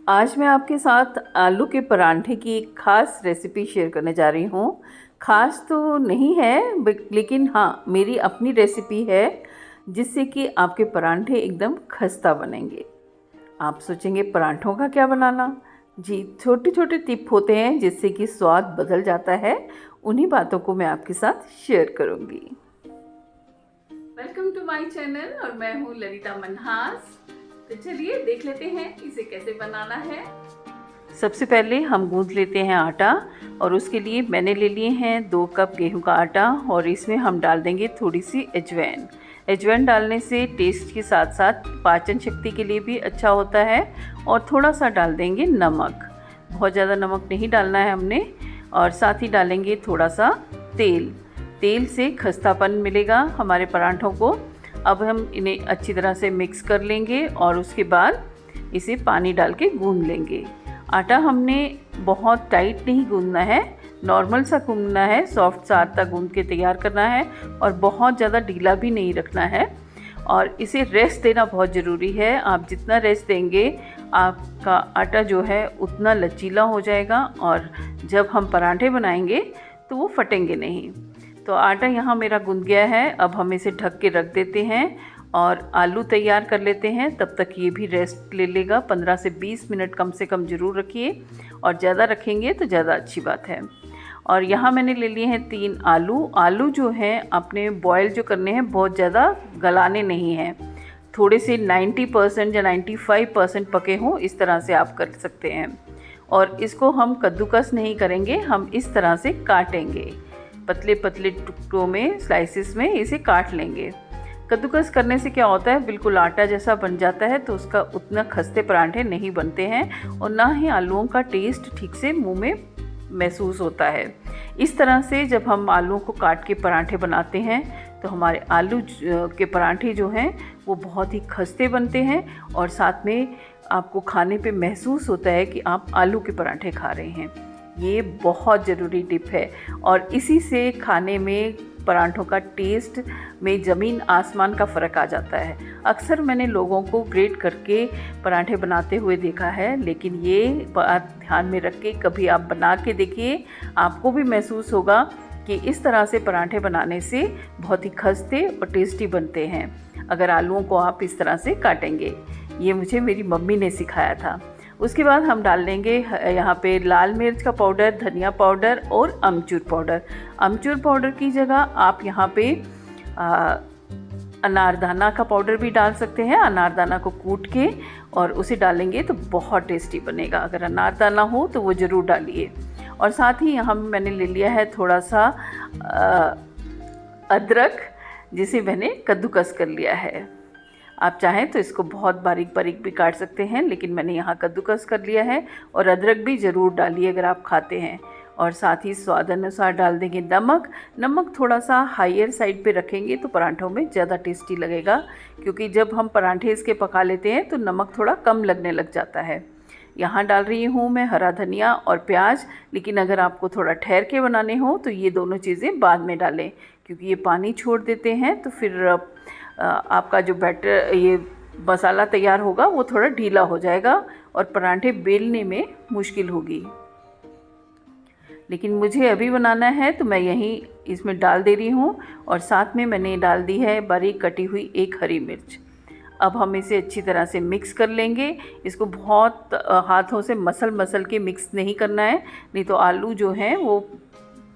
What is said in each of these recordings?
आज मैं आपके साथ आलू के परांठे की एक ख़ास रेसिपी शेयर करने जा रही हूँ। ख़ास तो नहीं है लेकिन हाँ, मेरी अपनी रेसिपी है जिससे कि आपके परांठे एकदम खस्ता बनेंगे। आप सोचेंगे परांठों का क्या बनाना? जी, छोटे छोटे टिप होते हैं जिससे कि स्वाद बदल जाता है। उन्हीं बातों को मैं आपके साथ शेयर करूँगी। वेलकम टू माय चैनल और मैं हूँ ललिता मनहास। तो चलिए देख लेते हैं इसे कैसे बनाना है। सबसे पहले हम गूंद लेते हैं आटा और उसके लिए मैंने ले लिए हैं 2 कप गेहूं का आटा और इसमें हम डाल देंगे थोड़ी सी अजवाइन। अजवाइन डालने से टेस्ट के साथ साथ पाचन शक्ति के लिए भी अच्छा होता है। और थोड़ा सा डाल देंगे नमक, बहुत ज़्यादा नमक नहीं डालना है हमने। और साथ ही डालेंगे थोड़ा सा तेल। तेल से खस्तापन मिलेगा हमारे पराठों को। अब हम इन्हें अच्छी तरह से मिक्स कर लेंगे और उसके बाद इसे पानी डाल के गूंद लेंगे। आटा हमने बहुत टाइट नहीं गूंदना है, नॉर्मल सा गूंदना है, सॉफ्ट सा आटा गूंद के तैयार करना है और बहुत ज़्यादा ढीला भी नहीं रखना है। और इसे रेस्ट देना बहुत ज़रूरी है। आप जितना रेस्ट देंगे आपका आटा जो है उतना लचीला हो जाएगा और जब हम पराठे बनाएंगे तो वो फटेंगे नहीं। तो आटा यहाँ मेरा गूंद गया है। अब हम इसे ढक के रख देते हैं और आलू तैयार कर लेते हैं। तब तक ये भी रेस्ट ले लेगा। 15 से 20 मिनट कम से कम ज़रूर रखिए और ज़्यादा रखेंगे तो ज़्यादा अच्छी बात है। और यहाँ मैंने ले लिए हैं 3 आलू। आलू जो हैं अपने बॉयल जो करने हैं, बहुत ज़्यादा गलाने नहीं हैं, थोड़े से 90% या 95% पके हों, इस तरह से आप कर सकते हैं। और इसको हम कद्दूकस नहीं करेंगे, हम इस तरह से काटेंगे, पतले पतले टुकड़ों में, स्लाइसिस में इसे काट लेंगे। कद्दूकस करने से क्या होता है, बिल्कुल आटा जैसा बन जाता है, तो उसका उतना खस्ते पराठे नहीं बनते हैं और ना ही आलूओं का टेस्ट ठीक से मुंह में महसूस होता है। इस तरह से जब हम आलूओं को काट के पराठे बनाते हैं तो हमारे आलू के पराठे जो हैं वो बहुत ही खस्ते बनते हैं और साथ में आपको खाने पे महसूस होता है कि आप आलू के पराठे खा रहे हैं। ये बहुत ज़रूरी टिप है और इसी से खाने में पराठों का टेस्ट में ज़मीन आसमान का फ़र्क आ जाता है। अक्सर मैंने लोगों को ग्रेट करके पराठे बनाते हुए देखा है, लेकिन ये बात ध्यान में रख के कभी आप बना के देखिए, आपको भी महसूस होगा कि इस तरह से पराठे बनाने से बहुत ही खस्ते और टेस्टी बनते हैं अगर आलूओं को आप इस तरह से काटेंगे। ये मुझे मेरी मम्मी ने सिखाया था। उसके बाद हम डाल देंगे यहाँ पे लाल मिर्च का पाउडर, धनिया पाउडर और अमचूर पाउडर। अमचूर पाउडर की जगह आप यहाँ पे अनारदाना का पाउडर भी डाल सकते हैं। अनारदाना को कूट के और उसे डालेंगे तो बहुत टेस्टी बनेगा। अगर अनारदाना हो तो वो ज़रूर डालिए। और साथ ही यहाँ मैंने ले लिया है थोड़ा सा अदरक, जिसे मैंने कद्दूकस कर लिया है। आप चाहें तो इसको बहुत बारीक बारीक भी काट सकते हैं, लेकिन मैंने यहाँ कद्दूकस कर लिया है। और अदरक भी ज़रूर डालिए अगर आप खाते हैं। और साथ ही स्वाद अनुसार डाल देंगे नमक। नमक थोड़ा सा हायर साइड पे रखेंगे तो पराठों में ज़्यादा टेस्टी लगेगा, क्योंकि जब हम पराठे इसके पका लेते हैं तो नमक थोड़ा कम लगने लग जाता है। यहाँ डाल रही हूँ मैं हरा धनिया और प्याज, लेकिन अगर आपको थोड़ा ठहर के बनाने हो तो ये दोनों चीज़ें बाद में डालें, क्योंकि ये पानी छोड़ देते हैं तो फिर आपका जो बैटर, ये मसाला तैयार होगा वो थोड़ा ढीला हो जाएगा और पराठे बेलने में मुश्किल होगी। लेकिन मुझे अभी बनाना है तो मैं यहीं इसमें डाल दे रही हूँ। और साथ में मैंने डाल दी है बारीक कटी हुई 1 हरी मिर्च। अब हम इसे अच्छी तरह से मिक्स कर लेंगे। इसको बहुत हाथों से मसल के मिक्स नहीं करना है, नहीं तो आलू जो हैं वो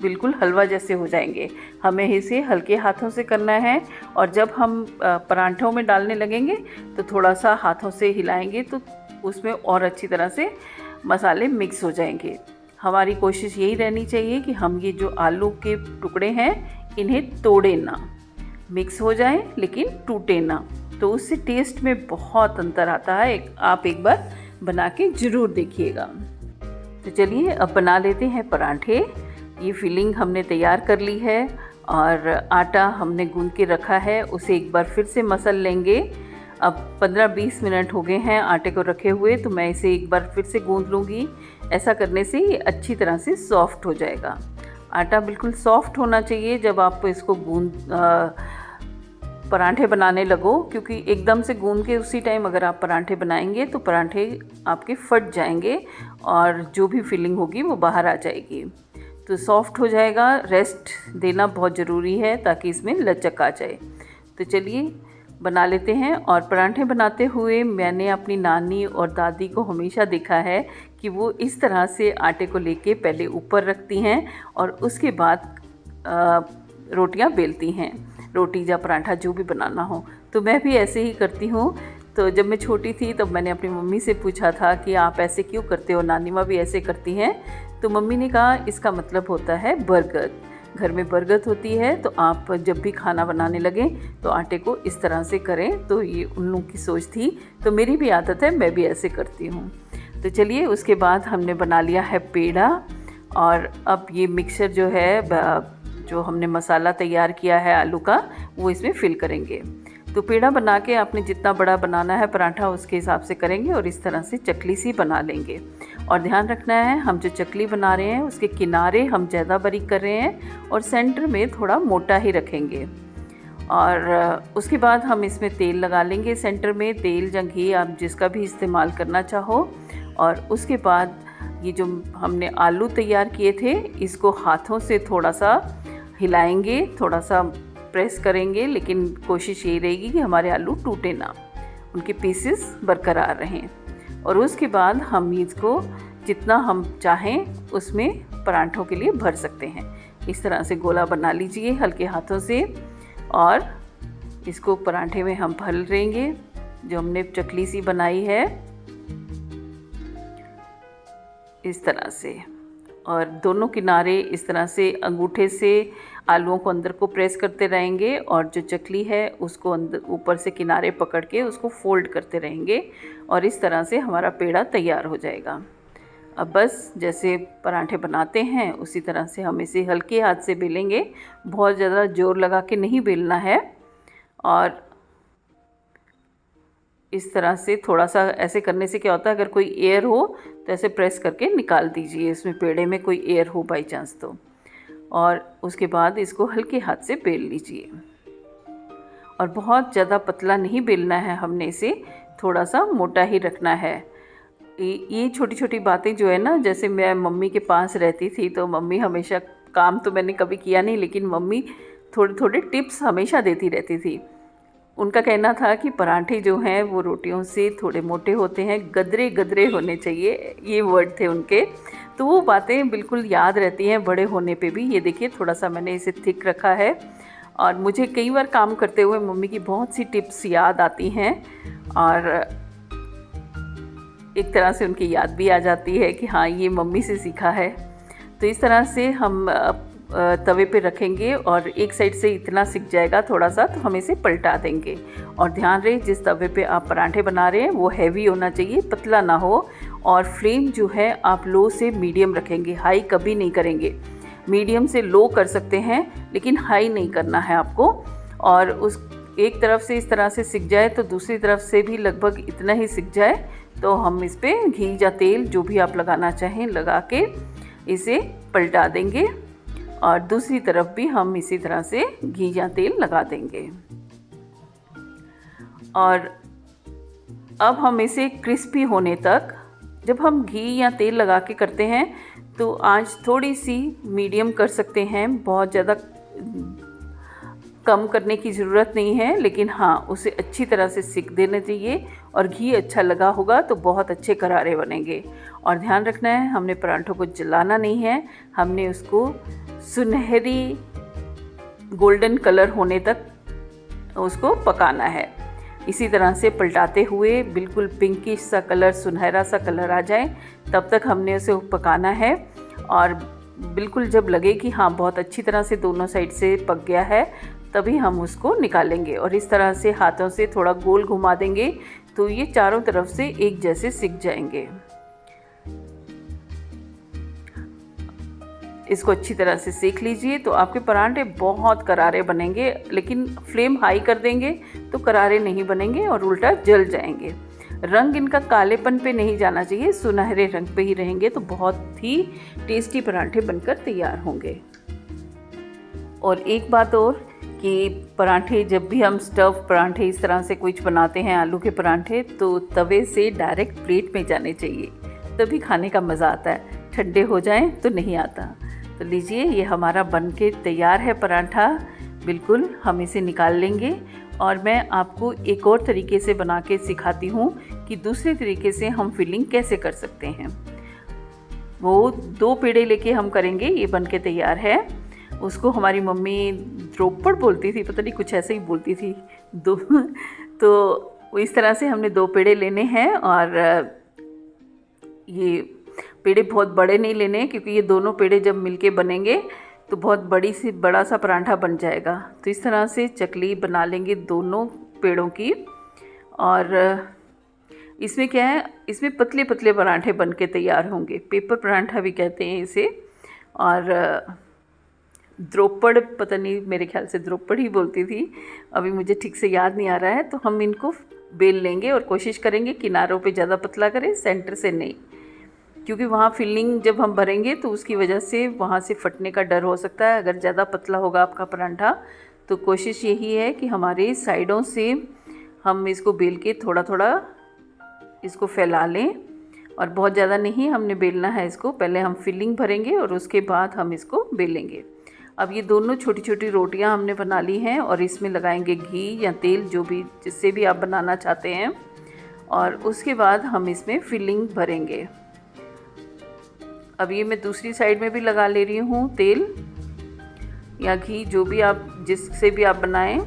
बिल्कुल हलवा जैसे हो जाएंगे। हमें इसे हल्के हाथों से करना है और जब हम पराठों में डालने लगेंगे तो थोड़ा सा हाथों से हिलाएंगे तो उसमें और अच्छी तरह से मसाले मिक्स हो जाएंगे। हमारी कोशिश यही रहनी चाहिए कि हम ये जो आलू के टुकड़े हैं इन्हें तोड़े ना, मिक्स हो जाए लेकिन टूटे ना, तो उससे टेस्ट में बहुत अंतर आता है। आप एक बार बना के ज़रूर देखिएगा। तो चलिए अब बना लेते हैं पराठे। ये फिलिंग हमने तैयार कर ली है और आटा हमने गूंद के रखा है, उसे एक बार फिर से मसल लेंगे। अब 15-20 मिनट हो गए हैं आटे को रखे हुए, तो मैं इसे एक बार फिर से गूंद लूँगी। ऐसा करने से ये अच्छी तरह से सॉफ्ट हो जाएगा। आटा बिल्कुल सॉफ्ट होना चाहिए जब आप इसको पराठे बनाने लगो, क्योंकि एकदम से गूंद के उसी टाइम अगर आप पराठे बनाएंगे तो पराठे आपके फट जाएंगे और जो भी फिलिंग होगी वो बाहर आ जाएगी। तो सॉफ्ट हो जाएगा। रेस्ट देना बहुत ज़रूरी है ताकि इसमें लचक आ जाए। तो चलिए बना लेते हैं। और पराठे बनाते हुए मैंने अपनी नानी और दादी को हमेशा देखा है कि वो इस तरह से आटे को लेके पहले ऊपर रखती हैं और उसके बाद रोटियां बेलती हैं, रोटी या पराठा जो भी बनाना हो। तो मैं भी ऐसे ही करती हूँ। तो जब मैं छोटी थी तब मैंने अपनी मम्मी से पूछा था कि आप ऐसे क्यों करते हो, नानी माँ भी ऐसे करती हैं। तो मम्मी ने कहा इसका मतलब होता है बरकत, घर में बरकत होती है। तो आप जब भी खाना बनाने लगें तो आटे को इस तरह से करें। तो ये उन लोगों की सोच थी, तो मेरी भी आदत है, मैं भी ऐसे करती हूँ। तो चलिए उसके बाद हमने बना लिया है पेड़ा। और अब ये मिक्सचर जो है, जो हमने मसाला तैयार किया है आलू का, वो इसमें फिल करेंगे। तो पेड़ा बना के आपने जितना बड़ा बनाना है पराठा उसके हिसाब से करेंगे और इस तरह से चकली सी बना लेंगे। और ध्यान रखना है, हम जो चकली बना रहे हैं उसके किनारे हम ज़्यादा बारीक कर रहे हैं और सेंटर में थोड़ा मोटा ही रखेंगे। और उसके बाद हम इसमें तेल लगा लेंगे, सेंटर में तेल या घी आप जिसका भी इस्तेमाल करना चाहो। और उसके बाद ये जो हमने आलू तैयार किए थे इसको हाथों से थोड़ा सा हिलाएंगे, थोड़ा सा प्रेस करेंगे, लेकिन कोशिश यही रहेगी कि हमारे आलू टूटे ना, उनके पीसेस बरकरार रहें। और उसके बाद हम इसको जितना हम चाहें उसमें पराठों के लिए भर सकते हैं। इस तरह से गोला बना लीजिए हल्के हाथों से और इसको पराठे में हम भर लेंगे जो हमने चकली सी बनाई है इस तरह से। और दोनों किनारे इस तरह से अंगूठे से आलूओं को अंदर को प्रेस करते रहेंगे और जो चकली है उसको अंदर ऊपर से किनारे पकड़ के उसको फोल्ड करते रहेंगे और इस तरह से हमारा पेड़ा तैयार हो जाएगा। अब बस जैसे पराठे बनाते हैं उसी तरह से हम इसे हल्के हाथ से बेलेंगे, बहुत ज़्यादा जोर लगा के नहीं बेलना है। और इस तरह से थोड़ा सा ऐसे करने से क्या होता है, अगर कोई एयर हो तो ऐसे प्रेस करके निकाल दीजिए, इसमें पेड़े में कोई एयर हो बाई चांस तो। और उसके बाद इसको हल्के हाथ से बेल लीजिए और बहुत ज़्यादा पतला नहीं बेलना है, हमने इसे थोड़ा सा मोटा ही रखना है। ये छोटी छोटी बातें जो है ना, जैसे मैं मम्मी के पास रहती थी तो मम्मी हमेशा, काम तो मैंने कभी किया नहीं लेकिन मम्मी थोड़े थोड़े टिप्स हमेशा देती रहती थी। उनका कहना था कि पराठे जो हैं वो रोटियों से थोड़े मोटे होते हैं, गदरे गदरे होने चाहिए, ये वर्ड थे उनके। तो वो बातें बिल्कुल याद रहती हैं बड़े होने पे भी। ये देखिए थोड़ा सा मैंने इसे थिक रखा है और मुझे कई बार काम करते हुए मम्मी की बहुत सी टिप्स याद आती हैं और एक तरह से उनकी याद भी आ जाती है कि हाँ ये मम्मी से सीखा है। तो इस तरह से हम तवे पे रखेंगे और एक साइड से इतना सिक जाएगा थोड़ा सा तो हम इसे पलटा देंगे। और ध्यान रहे जिस तवे पे आप पराठे बना रहे हैं वो हैवी होना चाहिए, पतला ना हो। और फ्लेम जो है आप लो से मीडियम रखेंगे, हाई कभी नहीं करेंगे। मीडियम से लो कर सकते हैं लेकिन हाई नहीं करना है आपको। और उस एक तरफ से इस तरह से सिक जाए तो दूसरी तरफ से भी लगभग इतना ही सिक जाए तो हम इस पर घी या तेल जो भी आप लगाना चाहें लगा के इसे पलटा देंगे और दूसरी तरफ भी हम इसी तरह से घी या तेल लगा देंगे। और अब हम इसे क्रिस्पी होने तक, जब हम घी या तेल लगा के करते हैं तो आंच थोड़ी सी मीडियम कर सकते हैं, बहुत ज़्यादा कम करने की ज़रूरत नहीं है, लेकिन हाँ उसे अच्छी तरह से सेक देना चाहिए। और घी अच्छा लगा होगा तो बहुत अच्छे करारे बनेंगे। और ध्यान रखना है हमने पराठों को जलाना नहीं है, हमने उसको सुनहरी गोल्डन कलर होने तक उसको पकाना है। इसी तरह से पलटाते हुए बिल्कुल पिंकिश सा कलर, सुनहरा सा कलर आ जाए तब तक हमने उसे पकाना है। और बिल्कुल जब लगे कि हाँ बहुत अच्छी तरह से दोनों साइड से पक गया है तभी हम उसको निकालेंगे और इस तरह से हाथों से थोड़ा गोल घुमा देंगे तो ये चारों तरफ से एक जैसे सिक जाएंगे। इसको अच्छी तरह से सेक लीजिए तो आपके पराठे बहुत करारे बनेंगे, लेकिन फ्लेम हाई कर देंगे तो करारे नहीं बनेंगे और उल्टा जल जाएंगे। रंग इनका कालेपन पे नहीं जाना चाहिए, सुनहरे रंग पे ही रहेंगे तो बहुत ही टेस्टी पराठे बनकर तैयार होंगे। और एक बात और कि पराठे जब भी हम स्टफ पराठे इस तरह से कुछ बनाते हैं, आलू के पराठे, तो तवे से डायरेक्ट प्लेट में जाने चाहिए, तभी खाने का मज़ा आता है। ठंडे हो जाएं तो नहीं आता। तो लीजिए, ये हमारा बन के तैयार है पराठा। बिल्कुल हम इसे निकाल लेंगे और मैं आपको एक और तरीके से बना के सिखाती हूँ कि दूसरे तरीके से हम फिलिंग कैसे कर सकते हैं। वो 2 पेड़े लेके हम करेंगे। ये बन के तैयार है। उसको हमारी मम्मी द्रोपड़ बोलती थी, पता नहीं कुछ ऐसे ही बोलती थी। तो इस तरह से हमने 2 पेड़े लेने हैं और ये पेड़े बहुत बड़े नहीं लेने, क्योंकि ये दोनों पेड़े जब मिलके बनेंगे तो बहुत बड़ा सा पराठा बन जाएगा। तो इस तरह से चकली बना लेंगे दोनों पेड़ों की। और इसमें क्या है, इसमें पतले पतले पराठे बन के तैयार होंगे। पेपर पराठा भी कहते हैं इसे। और द्रोपड़, पता नहीं, मेरे ख्याल से द्रोपड़ ही बोलती थी, अभी मुझे ठीक से याद नहीं आ रहा है। तो हम इनको बेल लेंगे और कोशिश करेंगे किनारों पे ज़्यादा पतला करें, सेंटर से नहीं, क्योंकि वहाँ फिलिंग जब हम भरेंगे तो उसकी वजह से वहाँ से फटने का डर हो सकता है अगर ज़्यादा पतला होगा आपका पराठा। तो कोशिश यही है कि हमारे साइडों से हम इसको बेल के थोड़ा थोड़ा इसको फैला लें, और बहुत ज़्यादा नहीं हमने बेलना है इसको। पहले हम फिलिंग भरेंगे और उसके बाद हम इसको बेलेंगे। अब ये दोनों छोटी छोटी रोटियां हमने बना ली हैं और इसमें लगाएंगे घी या तेल, जो भी जिससे भी आप बनाना चाहते हैं। और उसके बाद हम इसमें फिलिंग भरेंगे। अब ये मैं दूसरी साइड में भी लगा ले रही हूँ तेल या घी, जो भी आप जिससे भी आप बनाएं।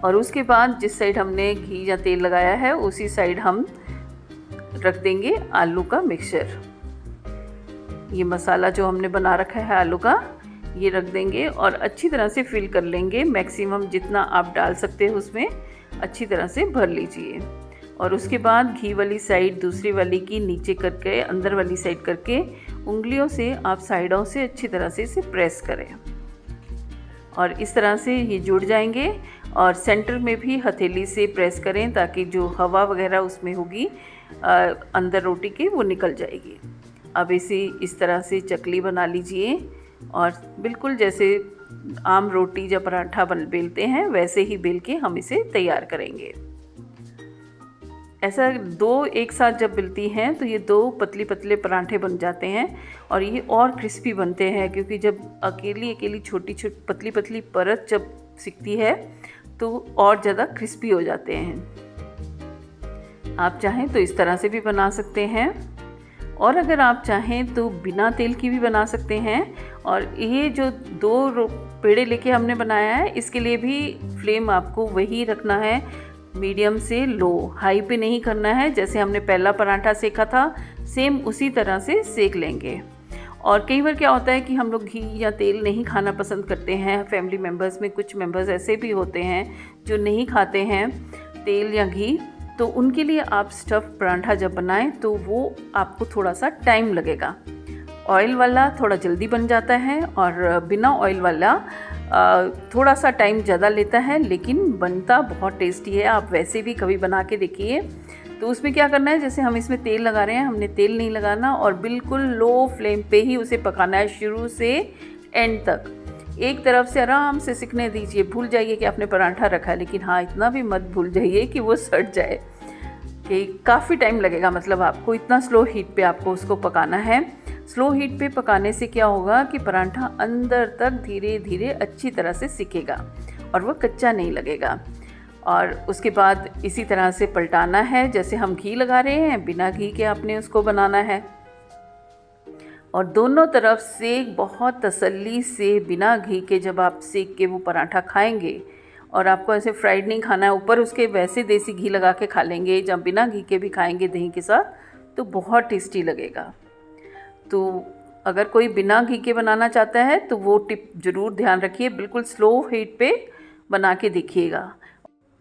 और उसके बाद जिस साइड हमने घी या तेल लगाया है उसी साइड हम रख देंगे आलू का मिक्सचर। ये मसाला जो हमने बना रखा है आलू का, ये रख देंगे और अच्छी तरह से फिल कर लेंगे। मैक्सिमम जितना आप डाल सकते हो उसमें अच्छी तरह से भर लीजिए। और उसके बाद घी वाली साइड दूसरी वाली की नीचे करके, अंदर वाली साइड करके उंगलियों से आप साइडों से अच्छी तरह से इसे प्रेस करें और इस तरह से ये जुड़ जाएंगे। और सेंटर में भी हथेली से प्रेस करें ताकि जो हवा वगैरह उसमें होगी अंदर रोटी के, वो निकल जाएगी। अब इसे इस तरह से चकली बना लीजिए और बिल्कुल जैसे आम रोटी या पराठा बेलते हैं वैसे ही बेल के हम इसे तैयार करेंगे। ऐसा 2 एक साथ जब बेलती हैं तो ये 2 पतली पतले पराठे बन जाते हैं और ये और क्रिस्पी बनते हैं, क्योंकि जब अकेली अकेली छोटी छोटी पतली पतली परत जब सिकती है तो और ज़्यादा क्रिस्पी हो जाते हैं। आप चाहें तो इस तरह से भी बना सकते हैं, और अगर आप चाहें तो बिना तेल की भी बना सकते हैं। और ये जो 2 पेड़े लेके हमने बनाया है, इसके लिए भी फ्लेम आपको वही रखना है, मीडियम से लो, हाई पे नहीं करना है। जैसे हमने पहला पराठा सेका था सेम उसी तरह से सेक लेंगे। और कई बार क्या होता है कि हम लोग घी या तेल नहीं खाना पसंद करते हैं। फैमिली मेम्बर्स में कुछ मेम्बर्स ऐसे भी होते हैं जो नहीं खाते हैं तेल या घी, तो उनके लिए आप स्टफ़ पराठा जब बनाएं तो वो आपको थोड़ा सा टाइम लगेगा। ऑयल वाला थोड़ा जल्दी बन जाता है और बिना ऑयल वाला थोड़ा सा टाइम ज़्यादा लेता है, लेकिन बनता बहुत टेस्टी है। आप वैसे भी कभी बना के देखिए। तो उसमें क्या करना है, जैसे हम इसमें तेल लगा रहे हैं, हमने तेल नहीं लगाना और बिल्कुल लो फ्लेम पे ही उसे पकाना है शुरू से एंड तक। एक तरफ से आराम से सिकने दीजिए। भूल जाइए कि आपने पराठा रखा है, लेकिन हाँ इतना भी मत भूल जाइए कि वो सड़ जाए, कि काफ़ी टाइम लगेगा। मतलब आपको इतना स्लो हीट पे आपको उसको पकाना है। स्लो हीट पे पकाने से क्या होगा कि पराठा अंदर तक धीरे धीरे अच्छी तरह से सिकेगा और वह कच्चा नहीं लगेगा। और उसके बाद इसी तरह से पलटाना है। जैसे हम घी लगा रहे हैं, बिना घी के आपने उसको बनाना है। और दोनों तरफ से बहुत तसल्ली से बिना घी के जब आप सेक के वो पराठा खाएंगे, और आपको ऐसे फ्राइड नहीं खाना है, ऊपर उसके वैसे देसी घी लगा के खा लेंगे, जब बिना घी के भी खाएंगे दही के साथ, तो बहुत टेस्टी लगेगा। तो अगर कोई बिना घी के बनाना चाहता है तो वो टिप ज़रूर ध्यान रखिए, बिल्कुल स्लो हीट पे बना के देखिएगा।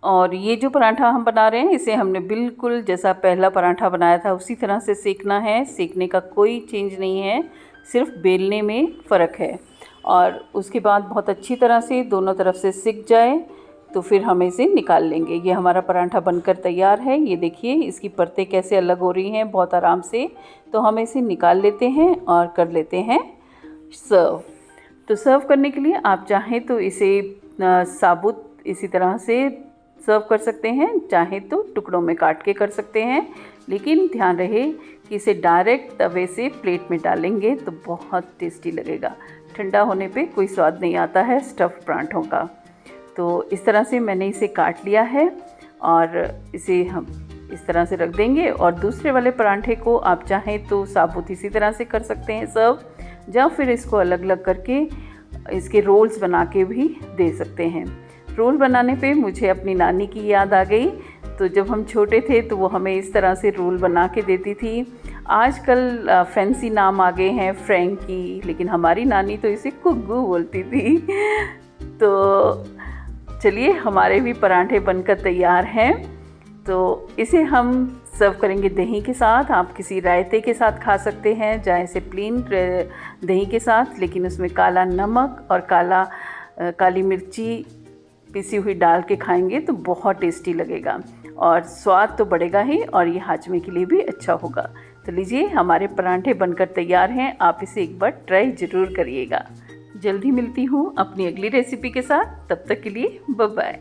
और ये जो पराठा हम बना रहे हैं, इसे हमने बिल्कुल जैसा पहला पराठा बनाया था उसी तरह से सेकना है। सेकने का कोई चेंज नहीं है, सिर्फ बेलने में फ़र्क है। और उसके बाद बहुत अच्छी तरह से दोनों तरफ से सिक जाए तो फिर हम इसे निकाल लेंगे। ये हमारा पराठा बनकर तैयार है। ये देखिए इसकी परतें कैसे अलग हो रही हैं बहुत आराम से। तो हम इसे निकाल लेते हैं और कर लेते हैं सर्व। तो सर्व करने के लिए आप चाहें तो इसे साबुत इसी तरह से सर्व कर सकते हैं, चाहे तो टुकड़ों में काट के कर सकते हैं, लेकिन ध्यान रहे कि इसे डायरेक्ट तवे से प्लेट में डालेंगे तो बहुत टेस्टी लगेगा। ठंडा होने पे कोई स्वाद नहीं आता है स्टफ़ परांठों का। तो इस तरह से मैंने इसे काट लिया है और इसे हम इस तरह से रख देंगे। और दूसरे वाले परांठे को आप चाहें तो साबुत इसी तरह से कर सकते हैं सर्व, या फिर इसको अलग अलग करके इसके रोल्स बना के भी दे सकते हैं। रोल बनाने पे मुझे अपनी नानी की याद आ गई। तो जब हम छोटे थे तो वो हमें इस तरह से रोल बना के देती थी। आजकल फैंसी नाम आ गए हैं, फ्रैंकी, लेकिन हमारी नानी तो इसे कुग्गू बोलती थी। तो चलिए, हमारे भी पराठे बनकर तैयार हैं। तो इसे हम सर्व करेंगे दही के साथ। आप किसी रायते के साथ खा सकते हैं, चाहे इसे प्लेन दही के साथ, लेकिन उसमें काला नमक और काली मिर्ची पिसी हुई डाल के खाएंगे तो बहुत टेस्टी लगेगा और स्वाद तो बढ़ेगा ही, और ये हाजमे के लिए भी अच्छा होगा। तो लीजिए, हमारे पराठे बनकर तैयार हैं। आप इसे एक बार ट्राई ज़रूर करिएगा। जल्दी मिलती हूँ अपनी अगली रेसिपी के साथ। तब तक के लिए बाय बाय।